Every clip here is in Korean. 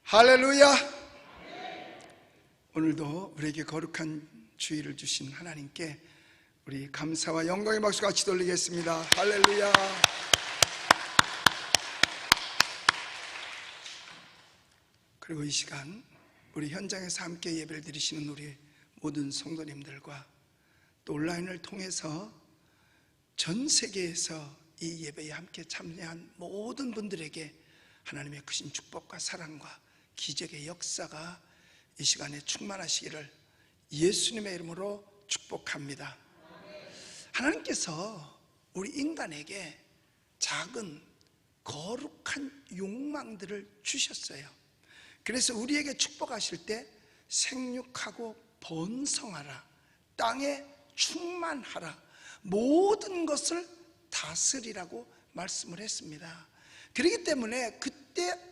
할렐루야! 오늘도 우리에게 거룩한 주의를 주신 하나님께 우리 감사와 영광의 박수 같이 돌리겠습니다. 할렐루야! 그리고 이 시간 우리 현장에서 함께 예배를 드리시는 우리 모든 성도님들과 또 온라인을 통해서 전 세계에서 이 예배에 함께 참여한 모든 분들에게 하나님의 크신 축복과 사랑과 기적의 역사가 이 시간에 충만하시기를 예수님의 이름으로 축복합니다. 하나님께서 우리 인간에게 작은 거룩한 욕망들을 주셨어요. 그래서 우리에게 축복하실 때 생육하고 번성하라, 땅에 충만하라, 모든 것을 다스리라고 말씀을 했습니다. 그렇기 때문에 그때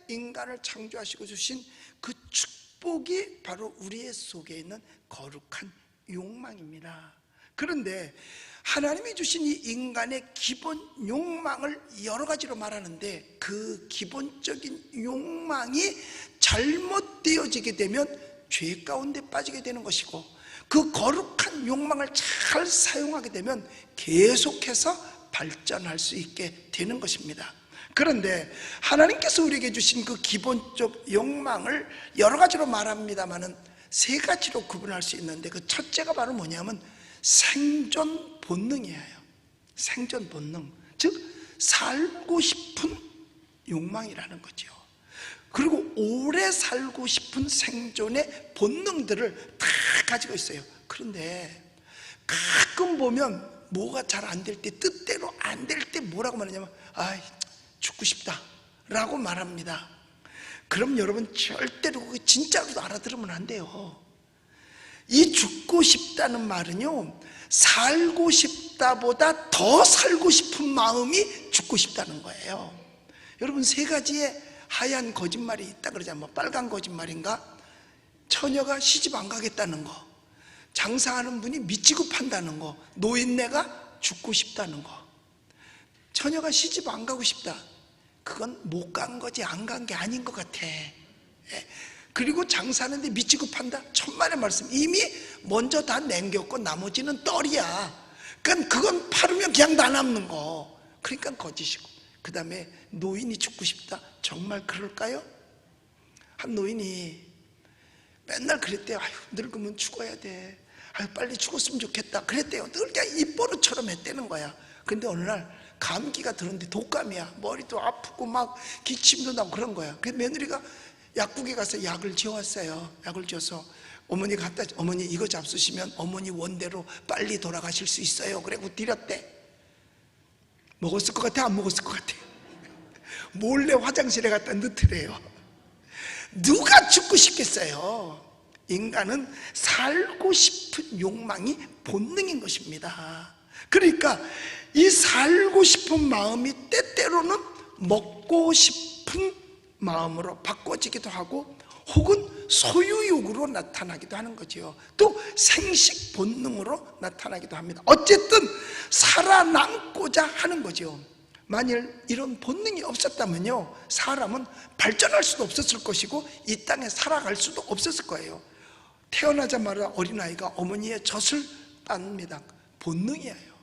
인간을 창조하시고 주신 그 축복이 바로 우리의 속에 있는 거룩한 욕망입니다. 그런데 하나님이 주신 이 인간의 기본 욕망을 여러 가지로 말하는데, 그 기본적인 욕망이 잘못되어지게 되면 죄 가운데 빠지게 되는 것이고, 그 거룩한 욕망을 잘 사용하게 되면 계속해서 발전할 수 있게 되는 것입니다. 그런데 하나님께서 우리에게 주신 그 기본적 욕망을 여러 가지로 말합니다만은 세 가지로 구분할 수 있는데, 그 첫째가 바로 뭐냐면 생존 본능이에요. 생존 본능, 즉 살고 싶은 욕망이라는 거죠. 그리고 오래 살고 싶은 생존의 본능들을 다 가지고 있어요. 그런데 가끔 보면 뭐가 잘 안 될 때, 뜻대로 안 될 때 뭐라고 말하냐면 아이, 죽고 싶다 라고 말합니다. 그럼 여러분 절대로 그게 진짜로도 알아들으면 안 돼요. 이 죽고 싶다는 말은요, 살고 싶다보다 더 살고 싶은 마음이 죽고 싶다는 거예요. 여러분, 세 가지의 하얀 거짓말이 있다 그러잖아요. 뭐 빨간 거짓말인가? 처녀가 시집 안 가겠다는 거, 장사하는 분이 미치고 판다는 거, 노인네가 죽고 싶다는 거. 처녀가 시집 안 가고 싶다, 그건 못 간 거지 안 간 게 아닌 것 같아. 그리고 장사하는데 미치고 판다, 천만의 말씀. 이미 먼저 다 남겼고 나머지는 떨이야. 그러니까 그건 팔으면 그냥 다 남는 거. 그러니까 거짓이고. 그 다음에 노인이 죽고 싶다, 정말 그럴까요? 한 노인이 맨날 그랬대요. 아유, 늙으면 죽어야 돼, 아유, 빨리 죽었으면 좋겠다 그랬대요. 늘 그냥 입버릇처럼 했다는 거야. 근데 어느 날 감기가 들었는데 독감이야. 머리도 아프고 막 기침도 나고 그런 거야. 그래서 며느리가 약국에 가서 약을 지어왔어요. 약을 지어서 어머니 갖다, 어머니 이거 잡수시면 어머니 원대로 빨리 돌아가실 수 있어요. 그래고 드렸대. 먹었을 것 같아, 안 먹었을 것 같아? 몰래 화장실에 갖다 넣더래요. 누가 죽고 싶겠어요? 인간은 살고 싶은 욕망이 본능인 것입니다. 그러니까 이 살고 싶은 마음이 때때로는 먹고 싶은 마음으로 바꿔지기도 하고, 혹은 소유욕으로 나타나기도 하는 거죠. 또 생식 본능으로 나타나기도 합니다. 어쨌든 살아남고자 하는 거죠. 만일 이런 본능이 없었다면요, 사람은 발전할 수도 없었을 것이고 이 땅에 살아갈 수도 없었을 거예요. 태어나자마자 어린아이가 어머니의 젖을 빱니다. 본능이에요.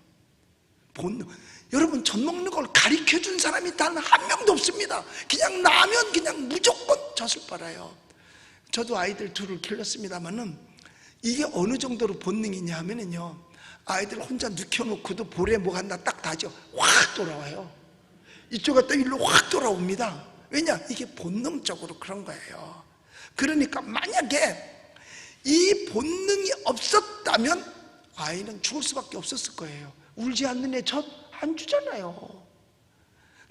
본능. 여러분, 젖 먹는 걸 가르쳐준 사람이 단 한 명도 없습니다. 그냥 나면 그냥 무조건 젖을 빨아요. 저도 아이들 둘을 길렀습니다만은 이게 어느 정도로 본능이냐 하면은요, 아이들 혼자 눕혀놓고도 볼에 뭐 하나 딱 다져 확 돌아와요. 이쪽 갔다 일로 확 돌아옵니다. 왜냐? 이게 본능적으로 그런 거예요. 그러니까 만약에 이 본능이 없었다면 아이는 죽을 수밖에 없었을 거예요. 울지 않는 애 젖 안 주잖아요.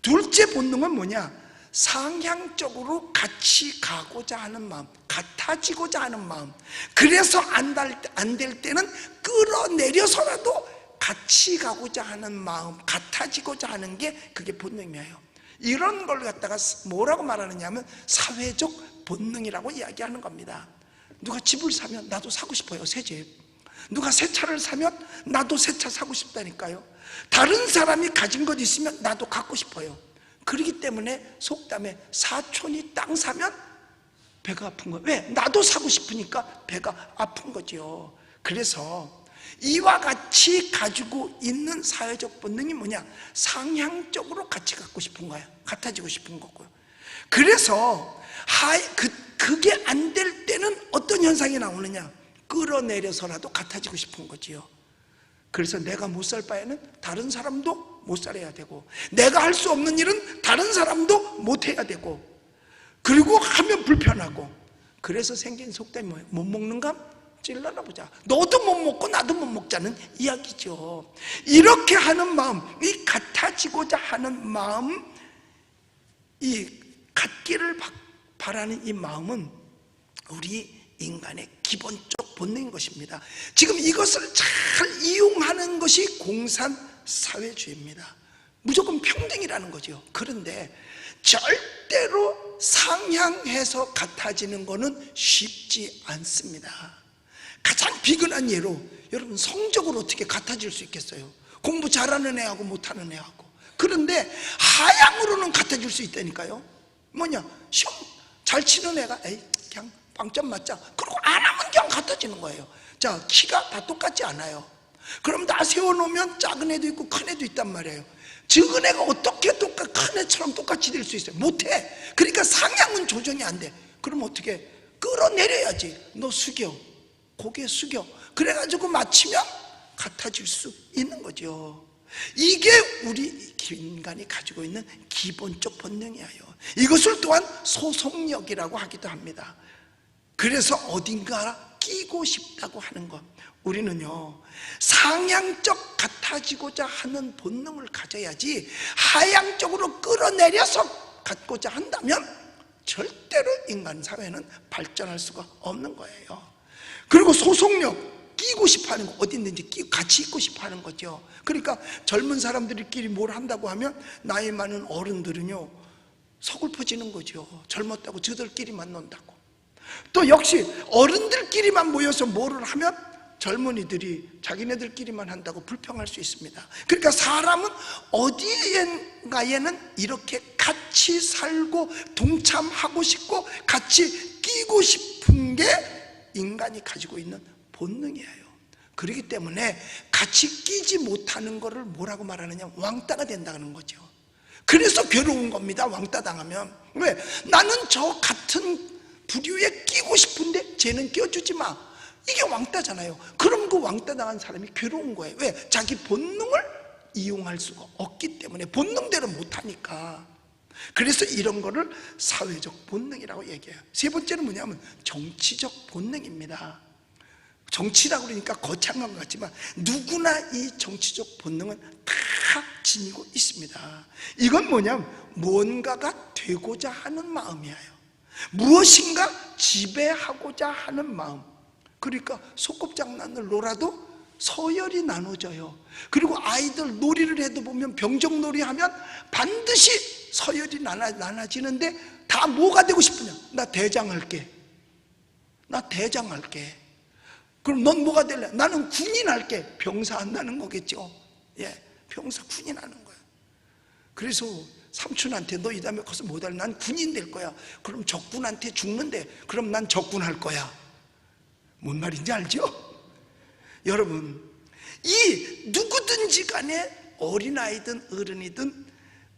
둘째 본능은 뭐냐? 상향적으로 같이 가고자 하는 마음, 같아지고자 하는 마음. 그래서 안 될 때는 끌어내려서라도 같이 가고자 하는 마음, 같아지고자 하는 게 그게 본능이에요. 이런 걸 갖다가 뭐라고 말하느냐 하면 사회적 본능이라고 이야기하는 겁니다. 누가 집을 사면 나도 사고 싶어요, 새 집. 누가 새 차를 사면 나도 새 차 사고 싶다니까요. 다른 사람이 가진 것 있으면 나도 갖고 싶어요. 그렇기 때문에 속담에 사촌이 땅 사면 배가 아픈 거예요. 왜? 나도 사고 싶으니까 배가 아픈 거죠. 그래서 이와 같이 가지고 있는 사회적 본능이 뭐냐? 상향적으로 같이 갖고 싶은 거예요. 같아지고 싶은 거고요. 그래서 그게 안 될 때는 어떤 현상이 나오느냐? 끌어내려서라도 같아지고 싶은 거지요. 그래서 내가 못 살 바에는 다른 사람도 못 살아야 되고, 내가 할 수 없는 일은 다른 사람도 못 해야 되고, 그리고 하면 불편하고, 그래서 생긴 속담이 뭐예요? 못 먹는 감 찔러나 보자. 너도 못 먹고 나도 못 먹자는 이야기죠. 이렇게 하는 마음, 이 같아지고자 하는 마음, 이 같기를 바라는 이 마음은 우리 인간의 기본적 본능인 것입니다. 지금 이것을 잘 이용하는 것이 공산사회주의입니다. 무조건 평등이라는 거죠. 그런데 절대로 상향해서 같아지는 것은 쉽지 않습니다. 가장 비근한 예로, 여러분 성적으로 어떻게 같아질 수 있겠어요? 공부 잘하는 애하고 못하는 애하고. 그런데 하향으로는 같아질 수 있다니까요. 뭐냐? 시험 잘 치는 애가 에이 그냥 빵점 맞자, 그리고 안 하면 그냥 같아지는 거예요. 자, 키가 다 똑같지 않아요. 그럼 다 세워놓으면 작은 애도 있고 큰 애도 있단 말이에요. 적은 애가 어떻게 큰 애처럼 똑같이 될 수 있어요? 못해. 그러니까 상향은 조정이 안 돼. 그럼 어떻게? 끌어내려야지. 너 숙여, 고개 숙여. 그래가지고 맞추면 같아질 수 있는 거죠. 이게 우리 인간이 가지고 있는 기본적 본능이에요. 이것을 또한 소속력이라고 하기도 합니다. 그래서 어딘가 끼고 싶다고 하는 것, 우리는요 상향적 같아지고자 하는 본능을 가져야지, 하향적으로 끌어내려서 갖고자 한다면 절대로 인간 사회는 발전할 수가 없는 거예요. 그리고 소속력, 끼고 싶어하는 거, 어디 있는지 같이 있고 싶어하는 거죠. 그러니까 젊은 사람들끼리 뭘 한다고 하면 나이 많은 어른들은요 서글퍼지는 거죠. 젊었다고 저들끼리만 논다고. 또 역시 어른들끼리만 모여서 뭐를 하면 젊은이들이 자기네들끼리만 한다고 불평할 수 있습니다. 그러니까 사람은 어디엔가에는 이렇게 같이 살고 동참하고 싶고 같이 끼고 싶은 게 인간이 가지고 있는 본능이에요. 그렇기 때문에 같이 끼지 못하는 것을 뭐라고 말하느냐? 왕따가 된다는 거죠. 그래서 괴로운 겁니다. 왕따 당하면. 왜? 나는 저 같은 부류에 끼고 싶은데 쟤는 껴주지 마. 이게 왕따잖아요. 그럼 그 왕따 당한 사람이 괴로운 거예요. 왜? 자기 본능을 이용할 수가 없기 때문에, 본능대로 못하니까. 그래서 이런 거를 사회적 본능이라고 얘기해요. 세 번째는 뭐냐면 정치적 본능입니다. 정치라고 그러니까 거창한 것 같지만 누구나 이 정치적 본능은 다 지니고 있습니다. 이건 뭐냐면 뭔가가 되고자 하는 마음이에요. 무엇인가 지배하고자 하는 마음. 그러니까 소꿉장난을 놀아도 서열이 나눠져요. 그리고 아이들 놀이를 해도 보면 병정놀이 하면 반드시 서열이 나눠지는데 다 뭐가 되고 싶으냐? 나 대장할게. 나 대장할게. 그럼 넌 뭐가 될래? 나는 군인 할게. 병사 한다는 거겠죠. 예, 병사 군인 하는 거야. 그래서 삼촌한테 너 이 다음에 커서 못 할래? 난 군인 될 거야. 그럼 적군한테 죽는데 그럼 난 적군 할 거야. 뭔 말인지 알죠? 여러분, 이 누구든지 간에 어린아이든 어른이든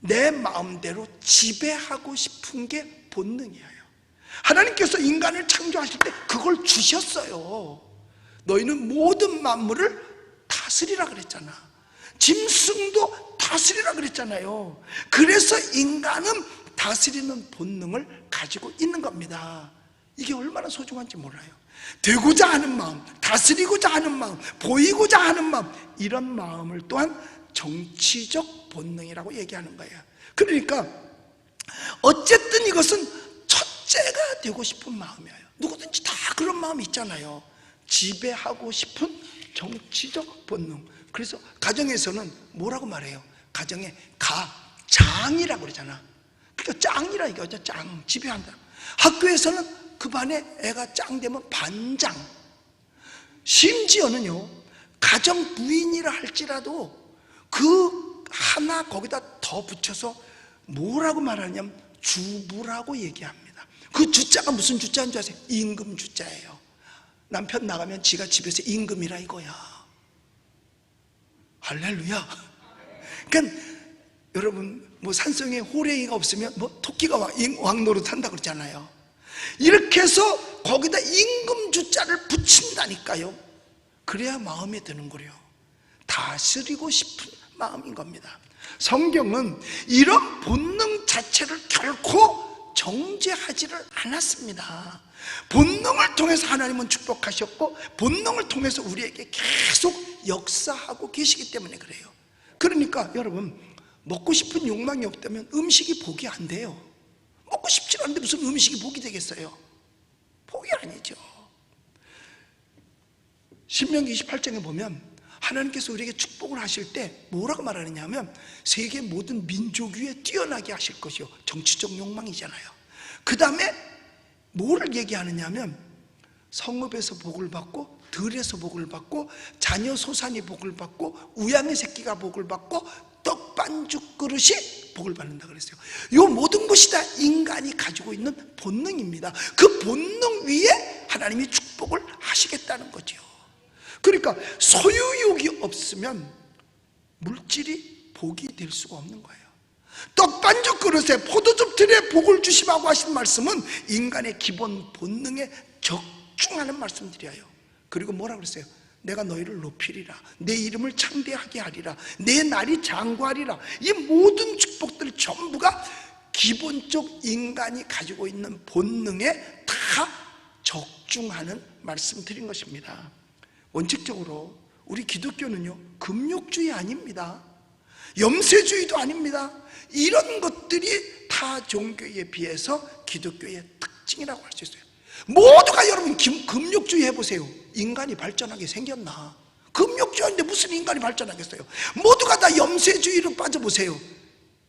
내 마음대로 지배하고 싶은 게 본능이에요. 하나님께서 인간을 창조하실 때 그걸 주셨어요. 너희는 모든 만물을 다스리라 그랬잖아. 짐승도 다스리라 그랬잖아요. 그래서 인간은 다스리는 본능을 가지고 있는 겁니다. 이게 얼마나 소중한지 몰라요. 되고자 하는 마음, 다스리고자 하는 마음, 보이고자 하는 마음, 이런 마음을 또한 정치적 본능이라고 얘기하는 거예요. 그러니까 어쨌든 이것은 첫째가 되고 싶은 마음이에요. 누구든지 다 그런 마음이 있잖아요. 지배하고 싶은 정치적 본능. 그래서 가정에서는 뭐라고 말해요? 가정에 장이라고 그러잖아. 그러니까 짱이라 이거죠. 짱, 지배한다. 학교에서는 그 반에 애가 짱 되면 반장. 심지어는요, 가정 부인이라 할지라도 그 하나 거기다 더 붙여서 뭐라고 말하냐면 주부라고 얘기합니다. 그 주자가 무슨 주자인 줄 아세요? 임금 주자예요. 남편 나가면 지가 집에서 임금이라 이거야. 할렐루야. 그러니까 여러분 뭐 산성에 호랭이가 없으면 뭐 토끼가 왕 노릇한다 그러잖아요. 이렇게 해서 거기다 임금 주자를 붙인다니까요. 그래야 마음에 드는 거래요. 다스리고 싶은 마음인 겁니다. 성경은 이런 본능 자체를 결코 정죄하지를 않았습니다. 본능을 통해서 하나님은 축복하셨고 본능을 통해서 우리에게 계속 역사하고 계시기 때문에 그래요. 그러니까 여러분 먹고 싶은 욕망이 없다면 음식이 복이 안 돼요. 먹고 싶지 않은데 무슨 음식이 복이 되겠어요? 복이 아니죠. 신명기 28장에 보면 하나님께서 우리에게 축복을 하실 때 뭐라고 말하느냐면 세계 모든 민족 위에 뛰어나게 하실 것이요. 정치적 욕망이잖아요. 그 다음에 뭐를 얘기하느냐면 성읍에서 복을 받고 들에서 복을 받고 자녀 소산이 복을 받고 우양의 새끼가 복을 받고 떡반죽 그릇이 복을 받는다 그랬어요. 이 모든 것이 다 인간이 가지고 있는 본능입니다. 그 본능 위에 하나님이 축복을 하시겠다는 거죠. 그러니까 소유욕이 없으면 물질이 복이 될 수가 없는 거예요. 떡반죽 그릇에 포도즙 틀에 복을 주시라고 하신 말씀은 인간의 기본 본능에 적중하는 말씀드려요. 그리고 뭐라 그랬어요? 내가 너희를 높이리라, 내 이름을 창대하게 하리라, 내 날이 장구하리라. 이 모든 축복들 전부가 기본적 인간이 가지고 있는 본능에 다 적중하는 말씀 드린 것입니다. 원칙적으로 우리 기독교는요 금욕주의 아닙니다. 염세주의도 아닙니다. 이런 것들이 타 종교에 비해서 기독교의 특징이라고 할 수 있어요. 모두가 여러분 금욕주의 해보세요. 인간이 발전하게 생겼나? 금욕주의인데 무슨 인간이 발전하겠어요? 모두가 다 염세주의로 빠져보세요.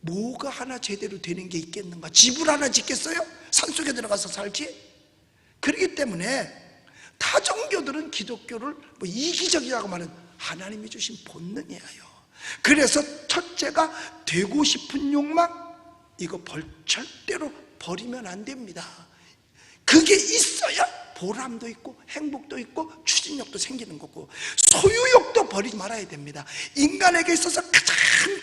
뭐가 하나 제대로 되는 게 있겠는가? 집을 하나 짓겠어요? 산속에 들어가서 살지? 그렇기 때문에 타종교들은 기독교를 뭐 이기적이라고 말하는 하나님이 주신 본능이에요. 그래서 첫째가 되고 싶은 욕망, 이거 절대로 버리면 안 됩니다. 그게 있어야 보람도 있고 행복도 있고 추진력도 생기는 거고, 소유욕도 버리지 말아야 됩니다. 인간에게 있어서 가장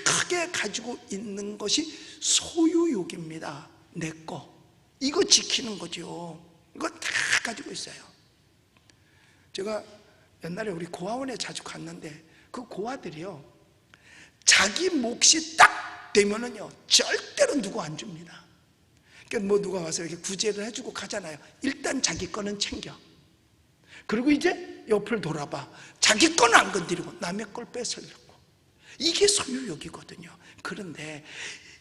크게 가지고 있는 것이 소유욕입니다. 내 거, 이거 지키는 거죠. 이거 다 가지고 있어요. 제가 옛날에 우리 고아원에 자주 갔는데 그 고아들이요 자기 몫이 딱 되면은요 절대로 누구 안 줍니다. 그러니까 뭐 누가 와서 이렇게 구제를 해주고 가잖아요. 일단 자기 거는 챙겨. 그리고 이제 옆을 돌아봐. 자기 거는 안 건드리고 남의 걸 뺏으려고. 이게 소유욕이거든요. 그런데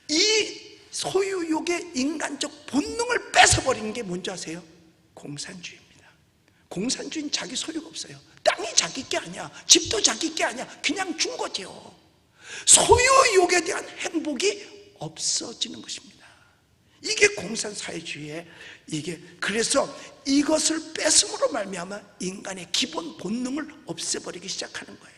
이 소유욕의 인간적 본능을 뺏어버리는 게 뭔지 아세요? 공산주의입니다. 공산주의는 자기 소유가 없어요. 땅이 자기 게 아니야. 집도 자기 게 아니야. 그냥 준 거죠. 소유욕에 대한 행복이 없어지는 것입니다. 이게 공산사회주의의 이게, 그래서 이것을 뺏음으로 말미암아 인간의 기본 본능을 없애버리기 시작하는 거예요.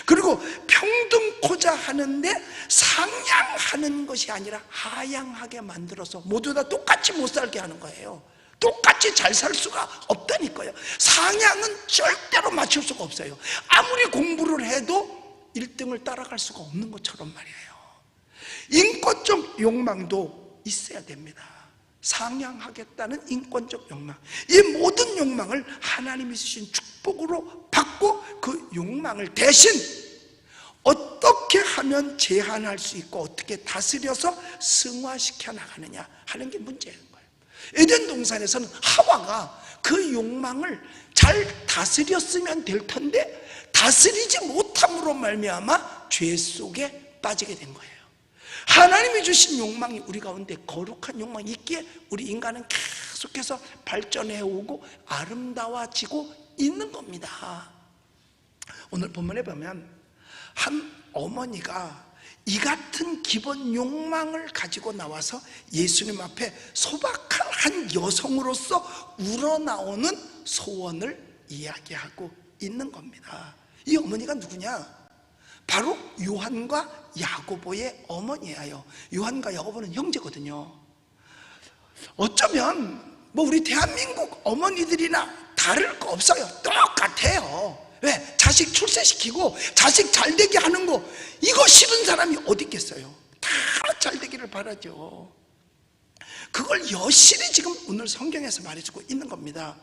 그리고 평등코자 하는데 상향하는 것이 아니라 하향하게 만들어서 모두 다 똑같이 못 살게 하는 거예요. 똑같이 잘 살 수가 없다니까요. 상향은 절대로 맞출 수가 없어요. 아무리 공부를 해도 1등을 따라갈 수가 없는 것처럼 말이에요. 인권적 욕망도 있어야 됩니다. 상향하겠다는 인권적 욕망, 이 모든 욕망을 하나님이 주신 축복으로 받고 그 욕망을 대신 어떻게 하면 제한할 수 있고 어떻게 다스려서 승화시켜 나가느냐 하는 게 문제인 거예요. 에덴 동산에서는 하와가 그 욕망을 잘 다스렸으면 될 텐데 다스리지 못함으로 말미암아 죄 속에 빠지게 된 거예요. 하나님이 주신 욕망이 우리 가운데 거룩한 욕망이 있기에 우리 인간은 계속해서 발전해 오고 아름다워지고 있는 겁니다. 오늘 본문에 보면 한 어머니가 이 같은 기본 욕망을 가지고 나와서 예수님 앞에 소박한 한 여성으로서 우러나오는 소원을 이야기하고 있는 겁니다. 이 어머니가 누구냐? 바로 요한과 야고보의 어머니예요. 요한과 야고보는 형제거든요. 어쩌면 뭐 우리 대한민국 어머니들이나 다를 거 없어요. 똑같아요. 왜? 자식 출세시키고 자식 잘되게 하는 거, 이거 싫은 사람이 어디 있겠어요? 다 잘되기를 바라죠. 그걸 여실히 지금 오늘 성경에서 말해주고 있는 겁니다.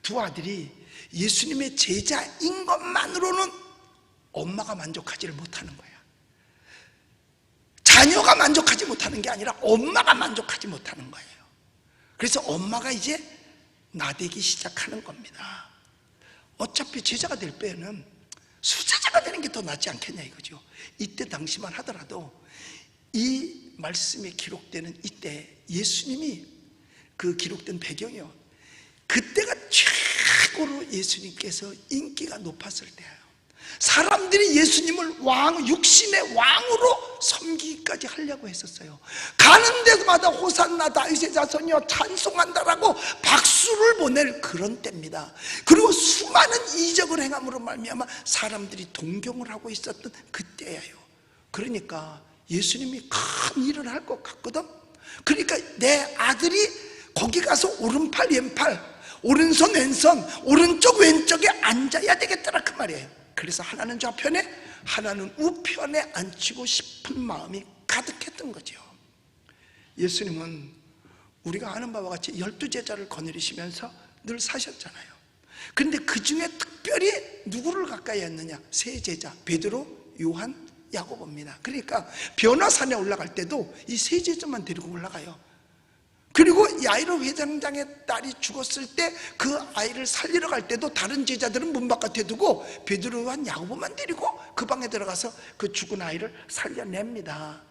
두 아들이 예수님의 제자인 것만으로는 엄마가 만족하지를 못하는 거야. 자녀가 만족하지 못하는 게 아니라 엄마가 만족하지 못하는 거예요. 그래서 엄마가 이제 나대기 시작하는 겁니다. 어차피 제자가 될 바에는 수제자가 되는 게 더 낫지 않겠냐 이거죠. 이때 당시만 하더라도 이 말씀이 기록되는 이때 예수님이 그 기록된 배경이요, 그때가 최고로 예수님께서 인기가 높았을 때예요. 사람들이 예수님을 육신의 왕으로 섬기기까지 하려고 했었어요. 가는 데마다 호산나 다윗의 자손이여 찬송한다라고 박수를 보낼 그런 때입니다. 그리고 수많은 이적을 행함으로 말미암아 사람들이 동경을 하고 있었던 그때예요. 그러니까 예수님이 큰 일을 할 것 같거든. 그러니까 내 아들이 거기 가서 오른팔 왼팔, 오른손 왼손, 오른쪽 왼쪽에 앉아야 되겠더라 그 말이에요. 그래서 하나는 좌편에 하나는 우편에 앉히고 싶은 마음이 가득했던 거죠. 예수님은 우리가 아는 바와 같이 12제자를 거느리시면서 늘 사셨잖아요. 그런데 그 중에 특별히 누구를 가까이 했느냐? 세 제자, 베드로, 요한, 야고보입니다. 그러니까 변화산에 올라갈 때도 이 세 제자만 데리고 올라가요. 그리고 야이로 회장장의 딸이 죽었을 때 그 아이를 살리러 갈 때도 다른 제자들은 문 바깥에 두고 베드로와 야고보만 데리고 그 방에 들어가서 그 죽은 아이를 살려냅니다.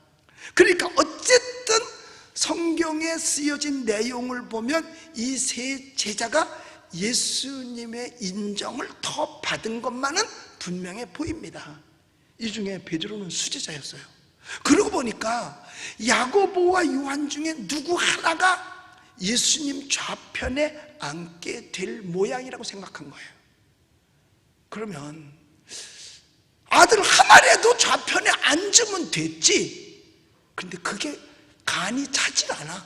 그러니까 어쨌든 성경에 쓰여진 내용을 보면 이 세 제자가 예수님의 인정을 더 받은 것만은 분명해 보입니다. 이 중에 베드로는 수제자였어요. 그러고 보니까 야고보와 요한 중에 누구 하나가 예수님 좌편에 앉게 될 모양이라고 생각한 거예요. 그러면 아들 하나라도 좌편에 앉으면 됐지. 근데 그게 간이 차질 않아.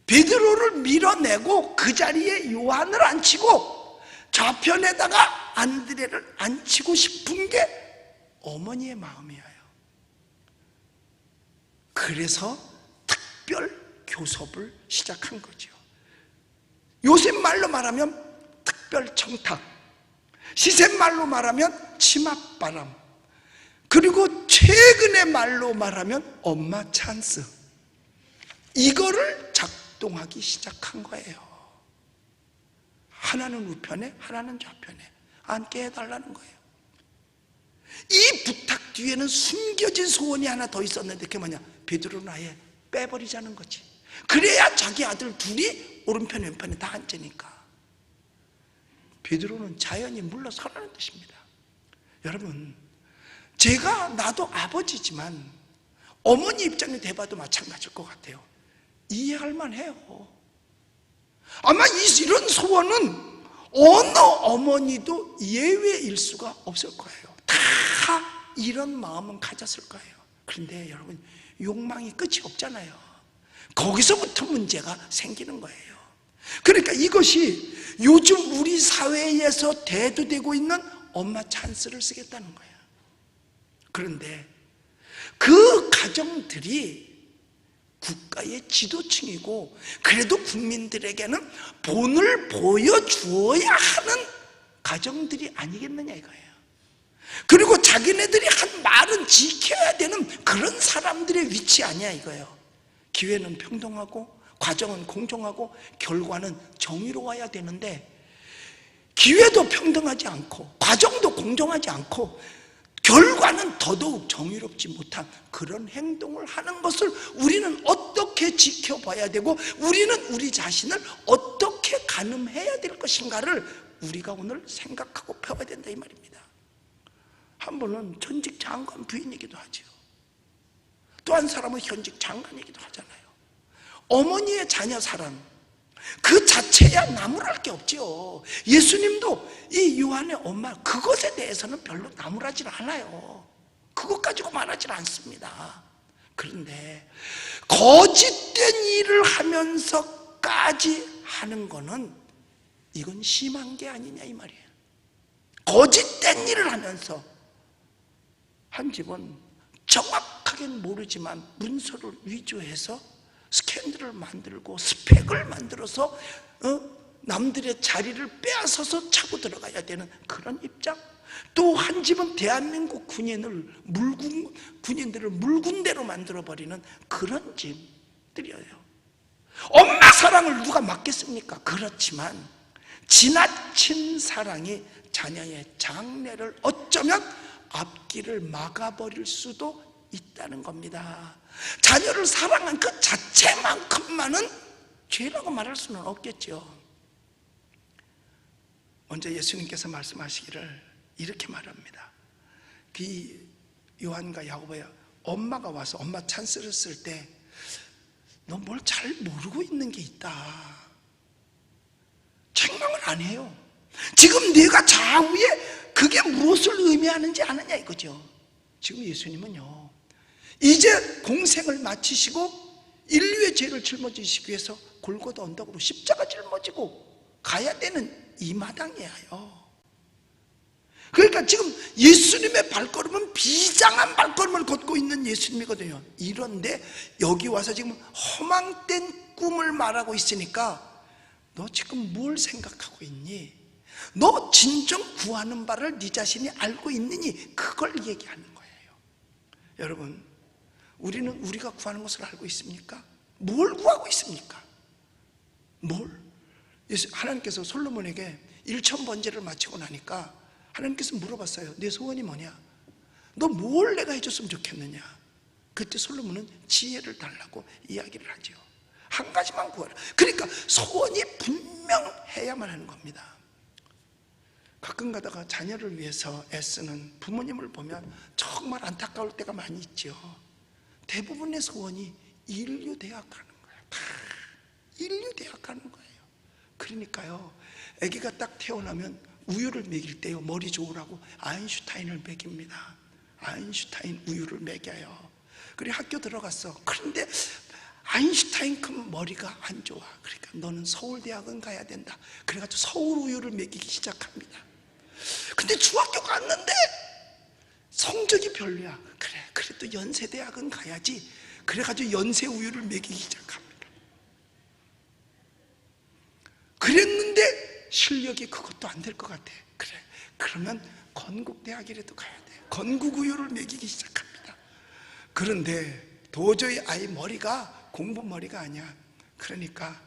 베드로를 밀어내고 그 자리에 요한을 앉히고 좌편에다가 안드레를 앉히고 싶은 게 어머니의 마음이에요. 그래서 특별 교섭을 시작한 거죠. 요새 말로 말하면 특별 청탁, 시세 말로 말하면 치맛바람, 그리고 최근의 말로 말하면 엄마 찬스, 이거를 작동하기 시작한 거예요. 하나는 우편에 하나는 좌편에 앉게 해달라는 거예요. 이 부탁 뒤에는 숨겨진 소원이 하나 더 있었는데 그게 뭐냐? 베드로는 아예 빼버리자는 거지. 그래야 자기 아들 둘이 오른편 왼편에 다 앉으니까. 베드로는 자연히 물러서라는 뜻입니다. 여러분, 나도 아버지지만 어머니 입장에 대봐도 마찬가지일 것 같아요. 이해할 만해요. 아마 이런 소원은 어느 어머니도 예외일 수가 없을 거예요. 다 이런 마음은 가졌을 거예요. 그런데 여러분, 욕망이 끝이 없잖아요. 거기서부터 문제가 생기는 거예요. 그러니까 이것이 요즘 우리 사회에서 대두되고 있는 엄마 찬스를 쓰겠다는 거예요. 그런데 그 가정들이 국가의 지도층이고 그래도 국민들에게는 본을 보여주어야 하는 가정들이 아니겠느냐 이거예요. 그리고 자기네들이 한 말은 지켜야 되는 그런 사람들의 위치 아니야 이거예요. 기회는 평등하고 과정은 공정하고 결과는 정의로워야 되는데 기회도 평등하지 않고 과정도 공정하지 않고 결과는 더더욱 정의롭지 못한 그런 행동을 하는 것을 우리는 어떻게 지켜봐야 되고 우리는 우리 자신을 어떻게 가늠해야 될 것인가를 우리가 오늘 생각하고 배워야 된다 이 말입니다. 한 분은 전직 장관 부인이기도 하죠. 또 한 사람은 현직 장관이기도 하잖아요. 어머니의 자녀 사랑 그 자체야 나무랄 게 없죠. 예수님도 이 요한의 엄마 그것에 대해서는 별로 나무라질 않아요. 그것 가지고 말하질 않습니다. 그런데 거짓된 일을 하면서 것까지 하는 거는 이건 심한 게 아니냐 이 말이에요. 거짓된 일을 하면서 한 집은 정확하게는 모르지만 문서를 위조해서 스캔들을 만들고 스펙을 만들어서 남들의 자리를 빼앗아서 차고 들어가야 되는 그런 입장. 또 한 집은 대한민국 군인들을 물군대로 만들어버리는 그런 집들이에요. 엄마 사랑을 누가 막겠습니까? 그렇지만 지나친 사랑이 자녀의 장래를 어쩌면 앞길을 막아버릴 수도 있다는 겁니다. 자녀를 사랑한 그 자체만큼만은 죄라고 말할 수는 없겠죠. 먼저 예수님께서 말씀하시기를 이렇게 말합니다. 그 요한과 야고보의 엄마가 와서 엄마 찬스를 쓸 때 너 뭘 잘 모르고 있는 게 있다. 책망을 안 해요. 지금 네가 좌우에 그게 무엇을 의미하는지 아느냐 이거죠. 지금 예수님은요, 이제 공생을 마치시고 인류의 죄를 짊어지시기 위해서 골고다 언덕으로 십자가 짊어지고 가야 되는 이 마당이에요. 그러니까 지금 예수님의 발걸음은 비장한 발걸음을 걷고 있는 예수님이거든요. 이런데 여기 와서 지금 허망된 꿈을 말하고 있으니까 너 지금 뭘 생각하고 있니? 너 진정 구하는 바를 네 자신이 알고 있느니? 그걸 얘기하는 거예요. 여러분, 우리는 우리가 구하는 것을 알고 있습니까? 뭘 구하고 있습니까? 뭘? 하나님께서 솔로몬에게 1000번제를 마치고 나니까 하나님께서 물어봤어요. 내 소원이 뭐냐? 너 뭘 내가 해줬으면 좋겠느냐? 그때 솔로몬은 지혜를 달라고 이야기를 하죠. 한 가지만 구하라. 그러니까 소원이 분명해야만 하는 겁니다. 가끔 가다가 자녀를 위해서 애쓰는 부모님을 보면 정말 안타까울 때가 많이 있죠. 대부분의 소원이 인류대학 가는 거예요. 다 인류대학 가는 거예요. 그러니까요, 아기가 딱 태어나면 우유를 먹일 때요, 머리 좋으라고 아인슈타인을 먹입니다. 아인슈타인 우유를 먹여요. 그리고 학교 들어갔어. 그런데 아인슈타인 그 머리가 안 좋아. 그러니까 너는 서울대학은 가야 된다. 그래가지고 서울 우유를 먹이기 시작합니다. 근데 중학교 갔는데 성적이 별로야. 그래, 그래도 연세대학은 가야지. 그래가지고 연세 우유를 먹이기 시작합니다. 그랬는데 실력이 그것도 안 될 것 같아. 그래, 그러면 건국대학이라도 가야 돼. 건국우유를 먹이기 시작합니다. 그런데 도저히 아이 머리가 공부 머리가 아니야. 그러니까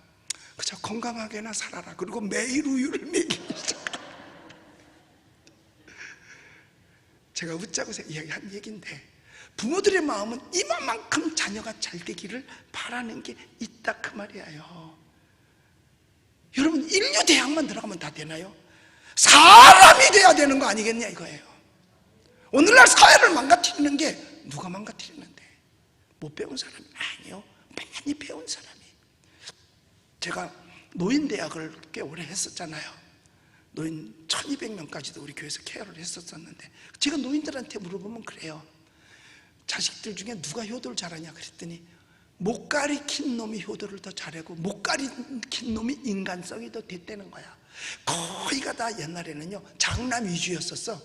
그저 건강하게나 살아라. 그리고 매일 우유를 먹이기 시작합니다. 제가 웃자고 이야기한 얘기인데, 부모들의 마음은 이만큼 자녀가 잘 되기를 바라는 게 있다 그 말이에요. 여러분, 인류대학만 들어가면 다 되나요? 사람이 돼야 되는 거 아니겠냐 이거예요. 오늘날 사회를 망가뜨리는 게 누가 망가뜨리는데? 못 배운 사람이 아니요, 많이 배운 사람이. 제가 노인대학을 꽤 오래 했었잖아요. 노인 1200명까지도 우리 교회에서 케어를 했었었는데, 제가 노인들한테 물어보면 그래요. 자식들 중에 누가 효도를 잘하냐 그랬더니 못 가리킨 놈이 효도를 더 잘하고 못 가리킨 놈이 인간성이 더 됐다는 거야. 거의가 다 옛날에는요, 장남 위주였었어.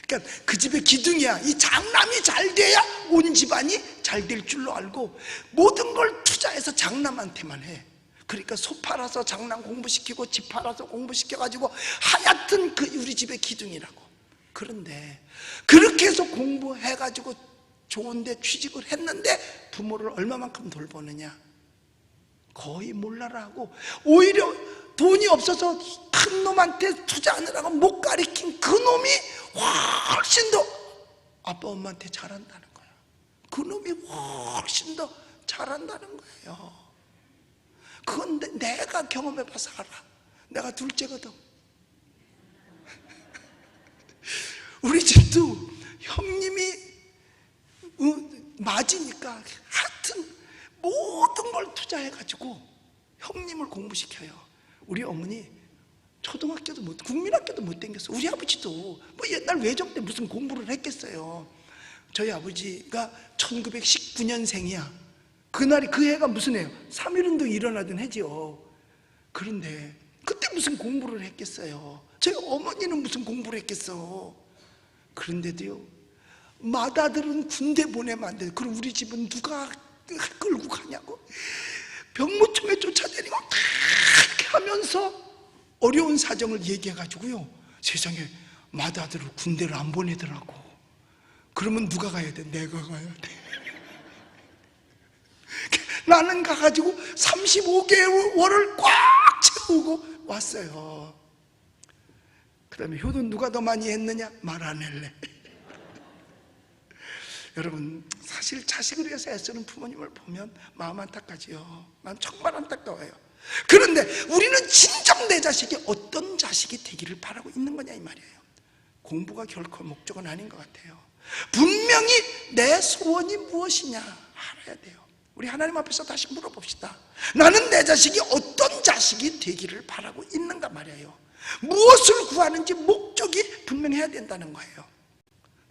그러니까 그 집의 기둥이야. 이 장남이 잘 돼야 온 집안이 잘 될 줄로 알고 모든 걸 투자해서 장남한테만 해. 그러니까 소 팔아서 장남 공부시키고 집 팔아서 공부시켜가지고 하여튼 그 우리 집의 기둥이라고. 그런데 그렇게 해서 공부해가지고 좋은데 취직을 했는데 부모를 얼마만큼 돌보느냐? 거의 몰라라 하고, 오히려 돈이 없어서 큰 놈한테 투자하느라고 못 가리킨 그 놈이 훨씬 더 아빠 엄마한테 잘한다는 거야. 그 놈이 훨씬 더 잘한다는 거예요. 그건 내가 경험해봐서 알아. 내가 둘째거든. 우리 집도 형님이 맞으니까 하여튼 모든 걸 투자해가지고 형님을 공부시켜요. 우리 어머니 초등학교도 못, 국민학교도 못 다녔어. 우리 아버지도 뭐 옛날 외정 때 무슨 공부를 했겠어요. 저희 아버지가 1919년생이야. 그날이 그 해가 무슨 해요? 3.1운동이 일어나던 해지요. 그런데 그때 무슨 공부를 했겠어요? 저희 어머니는 무슨 공부를 했겠어? 그런데도요, 맏아들은 군대 보내면 안 돼. 그럼 우리 집은 누가 끌고 가냐고 병무청에 쫓아다니고 다 이렇게 하면서 어려운 사정을 얘기해가지고요, 세상에 맏아들을 군대를 안 보내더라고. 그러면 누가 가야 돼? 내가 가야 돼. 나는 가가지고 35개월을 꽉 채우고 왔어요. 그 다음에 효도는 누가 더 많이 했느냐? 말 안 할래. 여러분, 사실 자식을 위해서 애쓰는 부모님을 보면 마음 안타까지요. 마음 정말 안타까워요. 그런데 우리는 진정 내 자식이 어떤 자식이 되기를 바라고 있는 거냐 이 말이에요. 공부가 결코 목적은 아닌 것 같아요. 분명히 내 소원이 무엇이냐 알아야 돼요. 우리 하나님 앞에서 다시 물어봅시다. 나는 내 자식이 어떤 자식이 되기를 바라고 있는가 말이에요. 무엇을 구하는지 목적이 분명해야 된다는 거예요.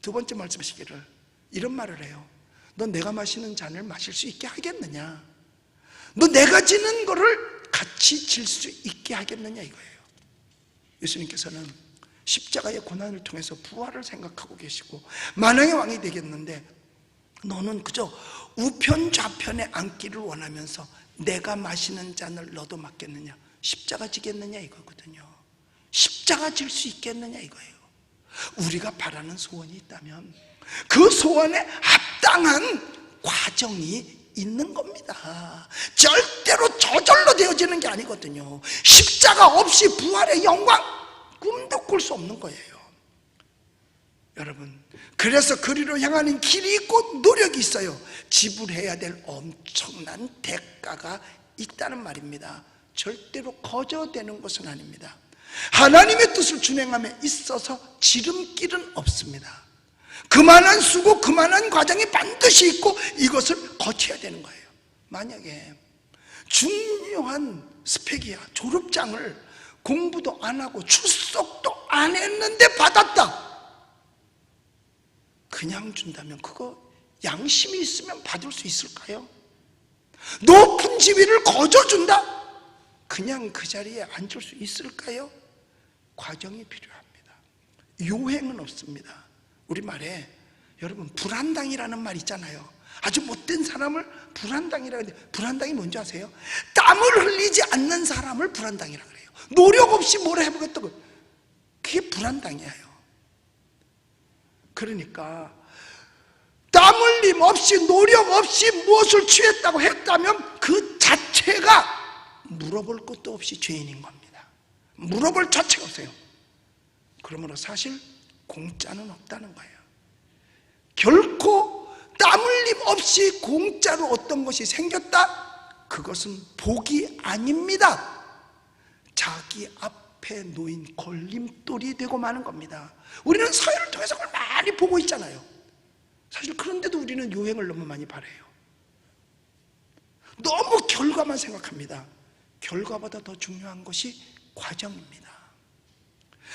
두 번째 말씀하시기를 이런 말을 해요. 너 내가 마시는 잔을 마실 수 있게 하겠느냐? 너 내가 지는 거를 같이 질 수 있게 하겠느냐 이거예요. 예수님께서는 십자가의 고난을 통해서 부활을 생각하고 계시고 만왕의 왕이 되겠는데, 너는 그저 우편 좌편에 앉기를 원하면서 내가 마시는 잔을 너도 맡겠느냐, 십자가 지겠느냐 이거거든요. 십자가 질 수 있겠느냐 이거예요. 우리가 바라는 소원이 있다면 그 소원에 합당한 과정이 있는 겁니다. 절대로 저절로 되어지는 게 아니거든요. 십자가 없이 부활의 영광 꿈도 꿀 수 없는 거예요. 여러분, 그래서 그리로 향하는 길이 있고 노력이 있어요. 지불해야 될 엄청난 대가가 있다는 말입니다. 절대로 거저되는 것은 아닙니다. 하나님의 뜻을 준행함에 있어서 지름길은 없습니다. 그만한 수고, 그만한 과정이 반드시 있고 이것을 거쳐야 되는 거예요. 만약에 중요한 스펙이야, 졸업장을 공부도 안 하고 출석도 안 했는데 받았다, 그냥 준다면 그거 양심이 있으면 받을 수 있을까요? 높은 지위를 거저 준다? 그냥 그 자리에 앉을 수 있을까요? 과정이 필요합니다. 요행은 없습니다. 우리말에 여러분 불한당이라는 말 있잖아요. 아주 못된 사람을 불한당이라 하는데, 불한당이 뭔지 아세요? 땀을 흘리지 않는 사람을 불한당이라 그래요. 노력 없이 뭘 해보겠다고, 그게 불한당이에요. 그러니까 땀 흘림 없이 노력 없이 무엇을 취했다고 했다면 그 자체가 물어볼 것도 없이 죄인인 겁니다. 물어볼 자체가 없어요. 그러므로 사실 공짜는 없다는 거예요. 결코 땀 흘림 없이 공짜로 어떤 것이 생겼다? 그것은 복이 아닙니다. 자기 앞에 놓인 걸림돌이 되고 마는 겁니다. 우리는 사회를 통해서 그걸 많이 보고 있잖아요. 사실 그런데도 우리는 요행을 너무 많이 바라요. 너무 결과만 생각합니다. 결과보다 더 중요한 것이 과정입니다.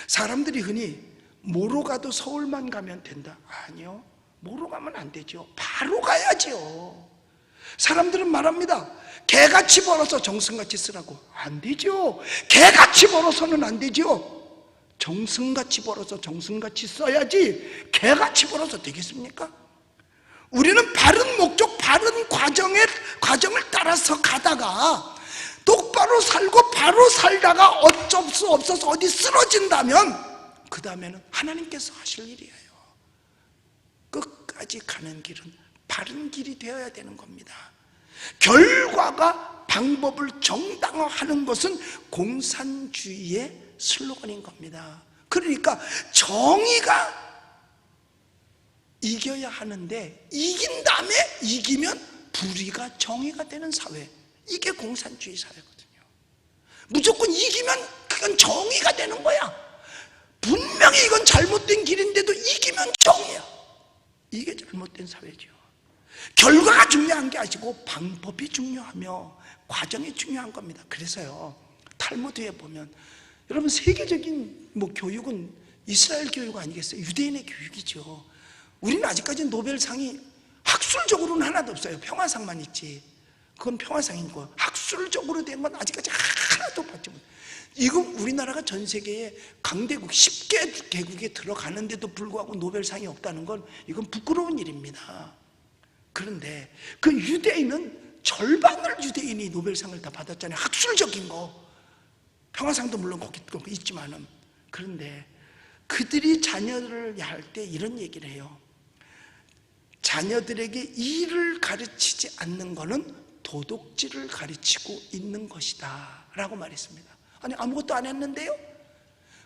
사람들이 흔히 뭐로 가도 서울만 가면 된다. 아니요, 뭐로 가면 안 되죠. 바로 가야죠. 사람들은 말합니다. 개같이 벌어서 정승같이 쓰라고. 안 되죠. 개같이 벌어서는 안 되죠. 정승같이 벌어서 정승같이 써야지 개같이 벌어서 되겠습니까? 우리는 바른 목적, 바른 과정을 따라서 가다가 똑바로 살고 바로 살다가 어쩔 수 없어서 어디 쓰러진다면 그 다음에는 하나님께서 하실 일이에요. 끝까지 가는 길은 바른 길이 되어야 되는 겁니다. 결과가 방법을 정당화하는 것은 공산주의의 슬로건인 겁니다. 그러니까 정의가 이겨야 하는데 이긴 다음에 이기면 불의가 정의가 되는 사회, 이게 공산주의 사회거든요. 무조건 이기면 그건 정의가 되는 거야. 분명히 이건 잘못된 길인데도 이기면 정의야. 이게 잘못된 사회죠. 결과가 중요한 게 아니고 방법이 중요하며 과정이 중요한 겁니다. 그래서요, 탈무드에 보면 여러분 세계적인 교육은 이스라엘 교육 아니겠어요? 유대인의 교육이죠. 우리는 아직까지 노벨상이 학술적으로는 하나도 없어요. 평화상만 있지. 그건 평화상인 거예요. 학술적으로 된 건 아직까지 하나도 받지 못해요. 이건 우리나라가 전 세계의 강대국 10개 개국에 들어가는데도 불구하고 노벨상이 없다는 건 이건 부끄러운 일입니다. 그런데 그 유대인은 절반을 유대인이 노벨상을 다 받았잖아요. 학술적인 거. 평화상도 물론 거기 있지만은. 그런데 그들이 자녀를 할 때 이런 얘기를 해요. 자녀들에게 일을 가르치지 않는 것은 도둑질을 가르치고 있는 것이다 라고 말했습니다. 아니, 아무것도 안 했는데요?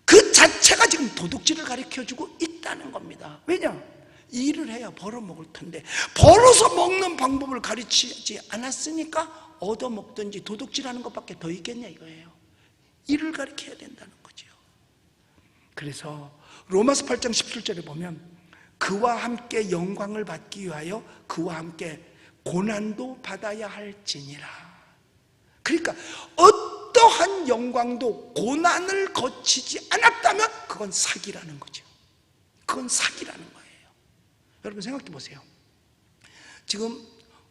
그 자체가 지금 도둑질을 가르쳐주고 있다는 겁니다. 왜냐? 일을 해야 벌어먹을 텐데 벌어서 먹는 방법을 가르치지 않았으니까 얻어먹든지 도둑질하는 것밖에 더 있겠냐 이거예요. 일을 가르쳐야 된다는 거죠. 그래서 로마서 8장 17절에 보면 그와 함께 영광을 받기 위하여 그와 함께 고난도 받아야 할지니라. 그러니까 어떠한 영광도 고난을 거치지 않았다면 그건 사기라는 거죠. 그건 사기라는 거예요. 여러분 생각해 보세요. 지금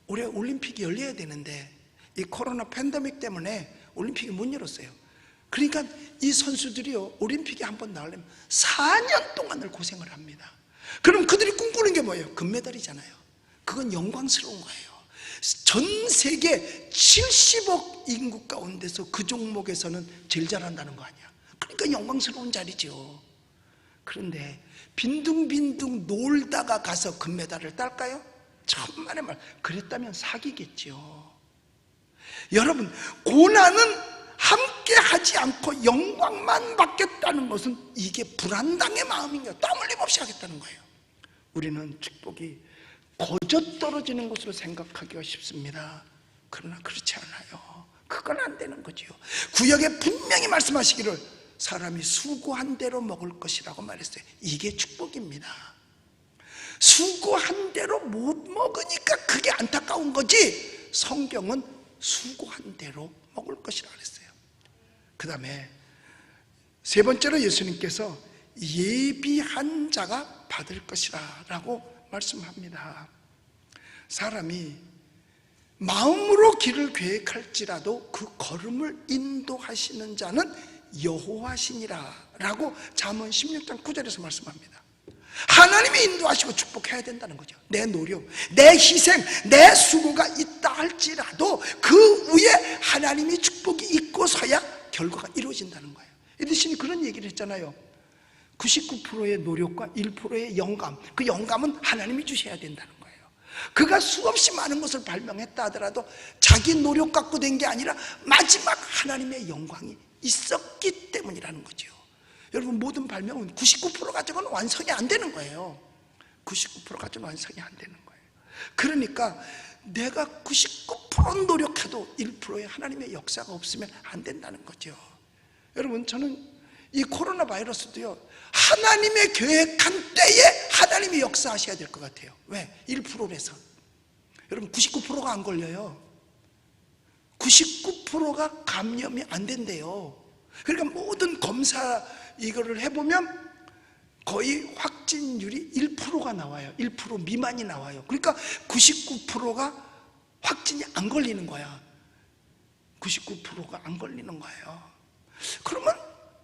올해 올림픽이 열려야 되는데 이 코로나 팬데믹 때문에 올림픽이 못 열었어요. 그러니까 이 선수들이요, 올림픽에 한번 나가려면 4년 동안을 고생을 합니다. 그럼 그들이 꿈꾸는 게 뭐예요? 금메달이잖아요. 그건 영광스러운 거예요. 전 세계 70억 인구 가운데서 그 종목에서는 제일 잘한다는 거 아니야. 그러니까 영광스러운 자리죠. 그런데 빈둥빈둥 놀다가 가서 금메달을 딸까요? 천만의 말. 그랬다면 사기겠죠. 여러분, 고난은 함께 하지 않고 영광만 받겠다는 것은 이게 불안당의 마음인 거예요. 땀 흘림 없이 하겠다는 거예요. 우리는 축복이 거저 떨어지는 것으로 생각하기가 쉽습니다. 그러나 그렇지 않아요. 그건 안 되는 거지요. 구약에 분명히 말씀하시기를 사람이 수고한 대로 먹을 것이라고 말했어요. 이게 축복입니다. 수고한 대로 못 먹으니까 그게 안타까운 거지, 성경은 수고한 대로 먹을 것이라고 그랬어요. 그 다음에 세 번째로 예수님께서 예비한 자가 받을 것이라 라고 말씀합니다. 사람이 마음으로 길을 계획할지라도 그 걸음을 인도하시는 자는 여호와시니라 라고 잠언 16장 9절에서 말씀합니다. 하나님이 인도하시고 축복해야 된다는 거죠. 내 노력, 내 희생, 내 수고가 있다 할지라도 그 위에 하나님이 축복이 있고서야 결과가 이루어진다는 거예요. 에디슨이 그런 얘기를 했잖아요. 99%의 노력과 1%의 영감, 그 영감은 하나님이 주셔야 된다는 거예요. 그가 수없이 많은 것을 발명했다 하더라도 자기 노력 갖고 된 게 아니라 마지막 하나님의 영광이 있었기 때문이라는 거죠. 여러분, 모든 발명은 99% 가지고는 완성이 안 되는 거예요. 99% 가지고는 완성이 안 되는 거예요. 그러니까 내가 99% 노력해도 1%의 하나님의 역사가 없으면 안 된다는 거죠. 여러분, 저는 이 코로나 바이러스도요, 하나님의 계획한 때에 하나님이 역사하셔야 될 것 같아요. 왜? 1%라서. 여러분, 99%가 안 걸려요. 99%가 감염이 안 된대요. 그러니까 모든 검사 이거를 해보면 거의 확진율이 1%가 나와요. 1% 미만이 나와요. 그러니까 99%가 확진이 안 걸리는 거야. 99%가 안 걸리는 거예요. 그러면